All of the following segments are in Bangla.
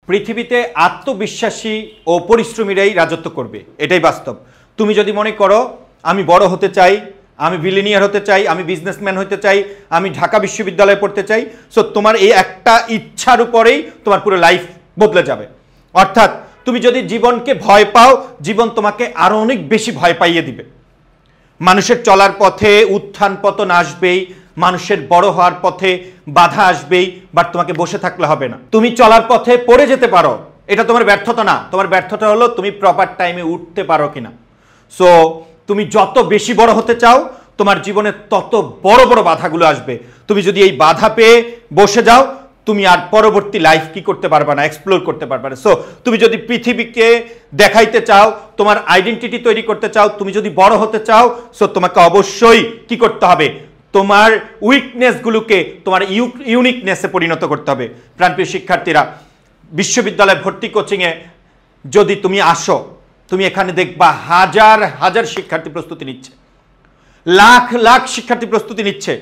পৃথিবীতে আত্মবিশ্বাসী ও পরিশ্রমীরাই রাজত্ব করবে, এটাই বাস্তব। তুমি যদি মনে করো আমি বড় হতে চাই, আমি বিলিনিয়ার হতে চাই, আমি বিজনেসম্যান হতে চাই, আমি ঢাকা বিশ্ববিদ্যালয়ে পড়তে চাই, সো তোমার এই একটা ইচ্ছার উপরেই তোমার পুরো লাইফ বদলে যাবে। অর্থাৎ তুমি যদি জীবনকে ভয় পাও, জীবন তোমাকে আরো অনেক বেশি ভয় পাইয়ে দিবে। মানুষের চলার পথে উত্থান পতন আসবেই, মানুষের বড় হওয়ার পথে বাধা আসবেই, বাট তোমাকে বসে থাকলে হবে না। তুমি চলার পথে পড়ে যেতে পারো, এটা তোমার ব্যর্থতা না, তোমার ব্যর্থতা হলো তুমি প্রপার টাইমে উঠতে পারো কিনা। সো তুমি যত বেশি বড় হতে চাও, তোমার জীবনে তত বড় বড় বাধাগুলো আসবে। তুমি যদি এই বাধা পেয়ে বসে যাও, তুমি আর পরবর্তী লাইফ কি করতে পারবে না, এক্সপ্লোর করতে পারবে না। সো তুমি যদি পৃথিবীকে দেখাইতে চাও, তোমার আইডেন্টিটি তৈরি করতে চাও, তুমি যদি বড় হতে চাও, সো তোমাকে অবশ্যই কি করতে হবে, তোমার উইকনেসগুলোকে তোমার ইউনিকনেসে পরিণত করতে হবে। প্রাণপ্রিয় শিক্ষার্থীরা, বিশ্ববিদ্যালয়ে ভর্তি কোচিংয়ে যদি তুমি আসো, তুমি এখানে দেখবা হাজার হাজার শিক্ষার্থী প্রস্তুতি নিচ্ছে, লাখ লাখ শিক্ষার্থী প্রস্তুতি নিচ্ছে।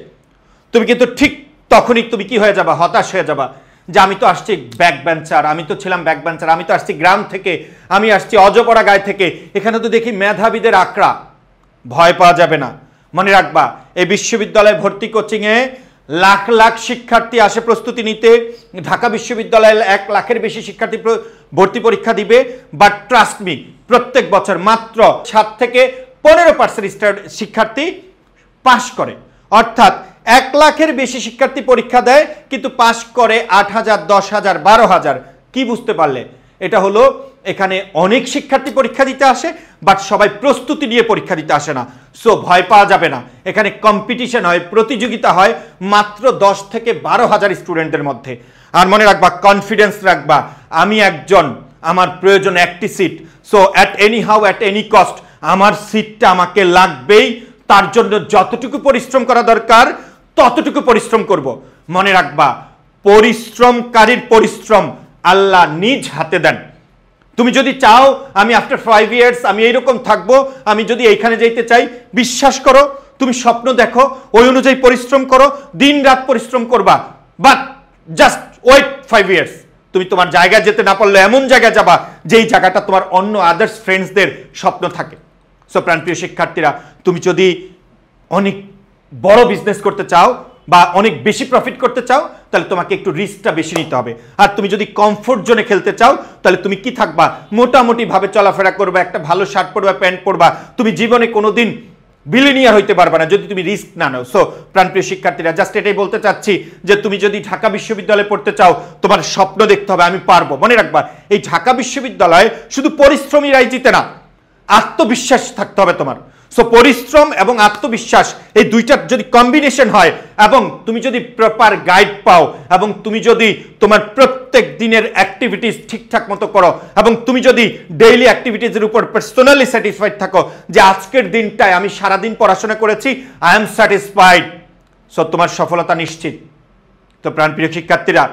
তুমি কিন্তু ঠিক তখনই তুমি কি হয়ে যাবা, হতাশ হয়ে যাবা যে আমি তো আসছি ব্যাক বেঞ্চার, আমি তো ছিলাম ব্যাক বেঞ্চার, আমি তো আসছি গ্রাম থেকে, আমি আসছি অজপড়া গায়ে থেকে, এখানে তো দেখি মেধাবীদের আঁকড়া। ভয় পাওয়া যাবে না। মনে রাখবা, এই বিশ্ববিদ্যালয়ে ভর্তি কোচিংয়ে লাখ লাখ শিক্ষার্থী আসে প্রস্তুতি নিতে। ঢাকা বিশ্ববিদ্যালয়ে 1 লাখের বেশি শিক্ষার্থী ভর্তি পরীক্ষা দিবে, বাট ট্রাস্ট মি, প্রত্যেক বছর মাত্র 7 থেকে 15% শিক্ষার্থী পাশ করে। অর্থাৎ 1 লাখের বেশি শিক্ষার্থী পরীক্ষা দেয়, কিন্তু পাশ করে 8,000, 10,000, 12,000। কি বুঝতে পারলে? এটা হলো এখানে অনেক শিক্ষার্থী পরীক্ষা দিতে আসে, বাট সবাই প্রস্তুতি নিয়ে পরীক্ষা দিতে আসে না। সো ভয় পাওয়া যাবে না। এখানে কম্পিটিশন হয়, প্রতিযোগিতা হয় মাত্র 10 থেকে 12,000 স্টুডেন্টের মধ্যে। আর মনে রাখবা, কনফিডেন্স রাখবা, আমি একজন, আমার প্রয়োজন একটি seat. So at any how, at any cost, আমার সিটটা আমাকে লাগবেই। তার জন্য যতটুকু পরিশ্রম করা দরকার ততটুকু পরিশ্রম করব। মনে রাখবা, পরিশ্রমকারীর পরিশ্রম আল্লাহ নিজ হাতে দেন। তুমি যদি চাও আমি আফটার 5 ইয়ার্স আমি এইরকম থাকবো, আমি যদি এইখানে যেতে চাই, বিশ্বাস করো, তুমি স্বপ্ন দেখো, ওই অনুযায়ী পরিশ্রম করো, দিন রাত পরিশ্রম করবা, বাট জাস্ট ওয়েট 5 ইয়ার্স। তুমি তোমার জায়গায় যেতে না পারলে এমন জায়গায় যাবা যেই জায়গাটা তোমার অন্য আদার্স ফ্রেন্ডসদের স্বপ্ন থাকে। সো প্রাণপ্রিয় শিক্ষার্থীরা, তুমি যদি অনেক বড় বিজনেস করতে চাও বা অনেক বেশি প্রফিট করতে চাও, তাহলে তোমাকে একটু রিস্কটা বেশি নিতে হবে। আর তুমি যদি কমফোর্ট জোনে খেলতে চাও, তাহলে তুমি কি থাকবা, মোটামুটি ভাবে চলাফেরা করবা, একটা ভালো শার্ট পরবা, প্যান্ট পরবা। তুমি জীবনে কোনোদিন বিলিনিয়ার হইতে পারবে না যদি তুমি রিস্ক না নাও। সো প্রাণপ্রিয় শিক্ষার্থীরা, জাস্ট এটাই বলতে চাচ্ছি যে তুমি যদি ঢাকা বিশ্ববিদ্যালয়ে পড়তে চাও, তোমার স্বপ্ন দেখতে হবে আমি পারবো। মনে রাখবা, এই ঢাকা বিশ্ববিদ্যালয়ে শুধু পরিশ্রমীরাই জিতে না, আত্মবিশ্বাস থাকতে হবে তোমার। সো পরিশ্রম এবং আত্মবিশ্বাস, এই দুইটার যদি কম্বিনেশন হয়, এবং তুমি যদি প্রপার গাইড পাও, এবং তুমি যদি তোমার প্রত্যেক দিনের অ্যাক্টিভিটিস ঠিকঠাক মতো করো, এবং তুমি যদি ডেইলি অ্যাক্টিভিটিসের উপর পার্সোনালি স্যাটিসফাইড থাকো যে আজকের দিনটায় আমি সারাদিন পড়াশোনা করেছি, আই এম স্যাটিসফাইড, সো তোমার সফলতা নিশ্চিত। তো প্রাণপ্রিয় শিক্ষার্থীরা,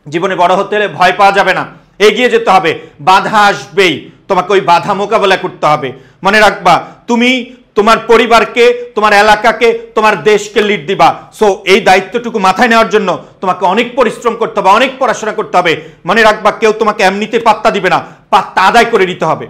জীবনে বড় হতে হলে ভয় পাওয়া যাবে না, এগিয়ে যেতে হবে। বাধা আসবেই, তোমাকে ওই বাধা মোকাবেলা করতে হবে। মনে রাখবা, তুমি তোমার পরিবারকে, তোমার এলাকাকে, তোমার দেশকে লিড দিবা। সো এই দায়িত্বটুকু মাথায় নেওয়ার জন্য তোমাকে অনেক পরিশ্রম করতে হবে, অনেক পড়াশোনা করতে হবে। মনে রাখবা, কেউ তোমাকে এমনিতে পাত্তা দিবে না, পাত্তা আদায় করে নিতে হবে।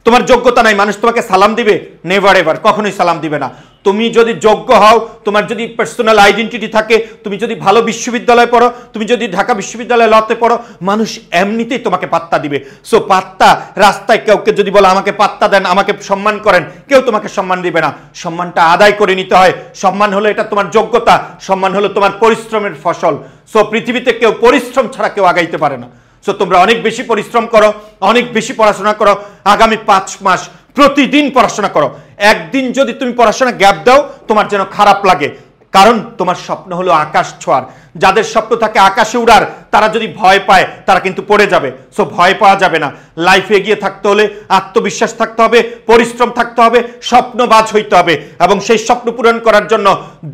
তোমার যোগ্যতা নাই, মানুষ তোমাকে সালাম দিবে? নেভার এভার, কখনোই সালাম দিবে না। তুমি যদি যোগ্য হও, তোমার যদি পার্সোনাল আইডেন্টিটি থাকে, তুমি যদি ভালো বিশ্ববিদ্যালয়ে পড়ো, তুমি যদি ঢাকা বিশ্ববিদ্যালয়ে লতে পড়ো, মানুষ এমনিতেই তোমাকে পাত্তা দিবে। সো পাত্তা, রাস্তায় কাউকে যদি বলো আমাকে পাত্তা দেন, আমাকে সম্মান করেন, কেউ তোমাকে সম্মান দিবে না। সম্মানটা আদায় করে নিতে হয়। সম্মান হলো এটা তোমার যোগ্যতা, সম্মান হলো তোমার পরিশ্রমের ফসল। সো পৃথিবীতে কেউ পরিশ্রম ছাড়া কেউ আগাইতে পারে না। সো তোমরা অনেক বেশি পরিশ্রম করো, অনেক বেশি পড়াশোনা করো। আগামী 5 মাস প্রতিদিন পড়াশোনা করো। একদিন যদি তুমি পড়াশোনা গ্যাপ দাও, তোমার যেন খারাপ লাগে, কারণ তোমার স্বপ্ন হলো আকাশ ছোঁয়ার। যাদের স্বপ্ন থাকে আকাশে উড়ার, তারা যদি ভয় পায়, তারা কিন্তু পড়ে যাবে। সো ভয় পাওয়া যাবে না। লাইফে এগিয়ে থাকতে হলে আত্মবিশ্বাস থাকতে হবে, পরিশ্রম থাকতে হবে, স্বপ্নবাজ হইতে হবে, এবং সেই স্বপ্ন পূরণ করার জন্য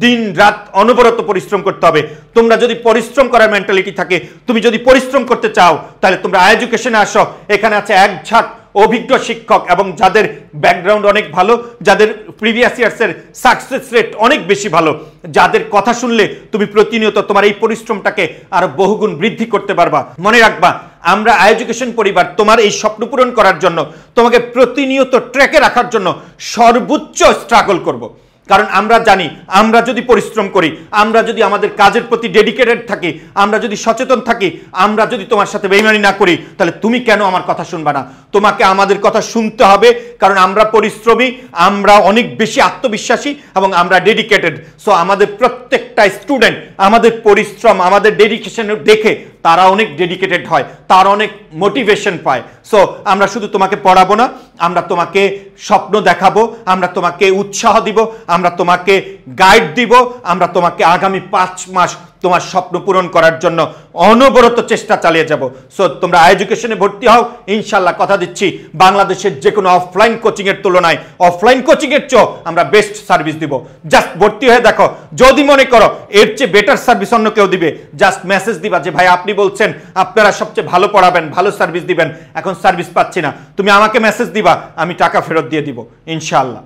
দিন রাত অনবরত পরিশ্রম করতে হবে। তোমরা যদি পরিশ্রম করার মেন্টালিটি থাকে, তুমি যদি পরিশ্রম করতে চাও, তাহলে তোমরা এডুকেশনে আসো। এখানে আছে এক ঝাঁক অভিজ্ঞ শিক্ষক এবং যাদের ব্যাকগ্রাউন্ড অনেক ভালো, যাদের প্রিভিয়াস ইয়ার্সের সাকসেস রেট অনেক বেশি ভালো, যাদের কথা শুনলে তুমি প্রতিনিয়ত তোমার এই পরিশ্রমটাকে আরো বহুগুণ বৃদ্ধি করতে পারবা। মনে রাখবা, আমরা এডুকেশন পরিবার তোমার এই স্বপ্ন পূরণ করার জন্য, তোমাকে প্রতিনিয়ত ট্র্যাকে রাখার জন্য সর্বোচ্চ স্ট্রাগল করব। কারণ আমরা জানি, আমরা যদি পরিশ্রম করি, আমরা যদি আমাদের কাজের প্রতি ডেডিকেটেড থাকি, আমরা যদি সচেতন থাকি, আমরা যদি তোমার সাথে বেইমানি না করি, তাহলে তুমি কেন আমার কথা শুনবা না? তোমাকে আমাদের কথা শুনতে হবে, কারণ আমরা পরিশ্রমী, আমরা অনেক বেশি আত্মবিশ্বাসী এবং আমরা ডেডিকেটেড। সো আমাদের প্রত্যেকটা স্টুডেন্ট আমাদের পরিশ্রম, আমাদের ডেডিকেশন দেখে তারা অনেক ডেডিকেটেড হয়, তারা অনেক মোটিভেশন পায়। সো আমরা শুধু তোমাকে পড়াবো না, আমরা তোমাকে স্বপ্ন দেখাবো, আমরা তোমাকে উৎসাহ দিব, আমরা তোমাকে গাইড দিব, আমরা তোমাকে আগামী 5 মাস তোমার স্বপ্ন পূরণ করার জন্য অনবরত চেষ্টা চালিয়ে যাব। সো তোমরা এডুকেশনে ভর্তি হও, ইনশাল্লাহ কথা দিচ্ছি বাংলাদেশের যে কোনো অফলাইন কোচিং এর তুলনায় অফলাইন কোচিং এর চেয়ে আমরা বেস্ট সার্ভিস দিব। জাস্ট ভর্তি হয়ে দেখো, যদি মনে করো এর চেয়ে বেটার সার্ভিস অন্য কেউ দিবে, জাস্ট মেসেজ দিবা যে ভাই আপনি বলছেন আপনারা সবচেয়ে ভালো পড়াবেন, ভালো সার্ভিস দিবেন, এখন সার্ভিস পাচ্ছি না, তুমি আমাকে মেসেজ দিবা, আমি টাকা ফেরত দিয়ে দিব ইনশাআল্লাহ।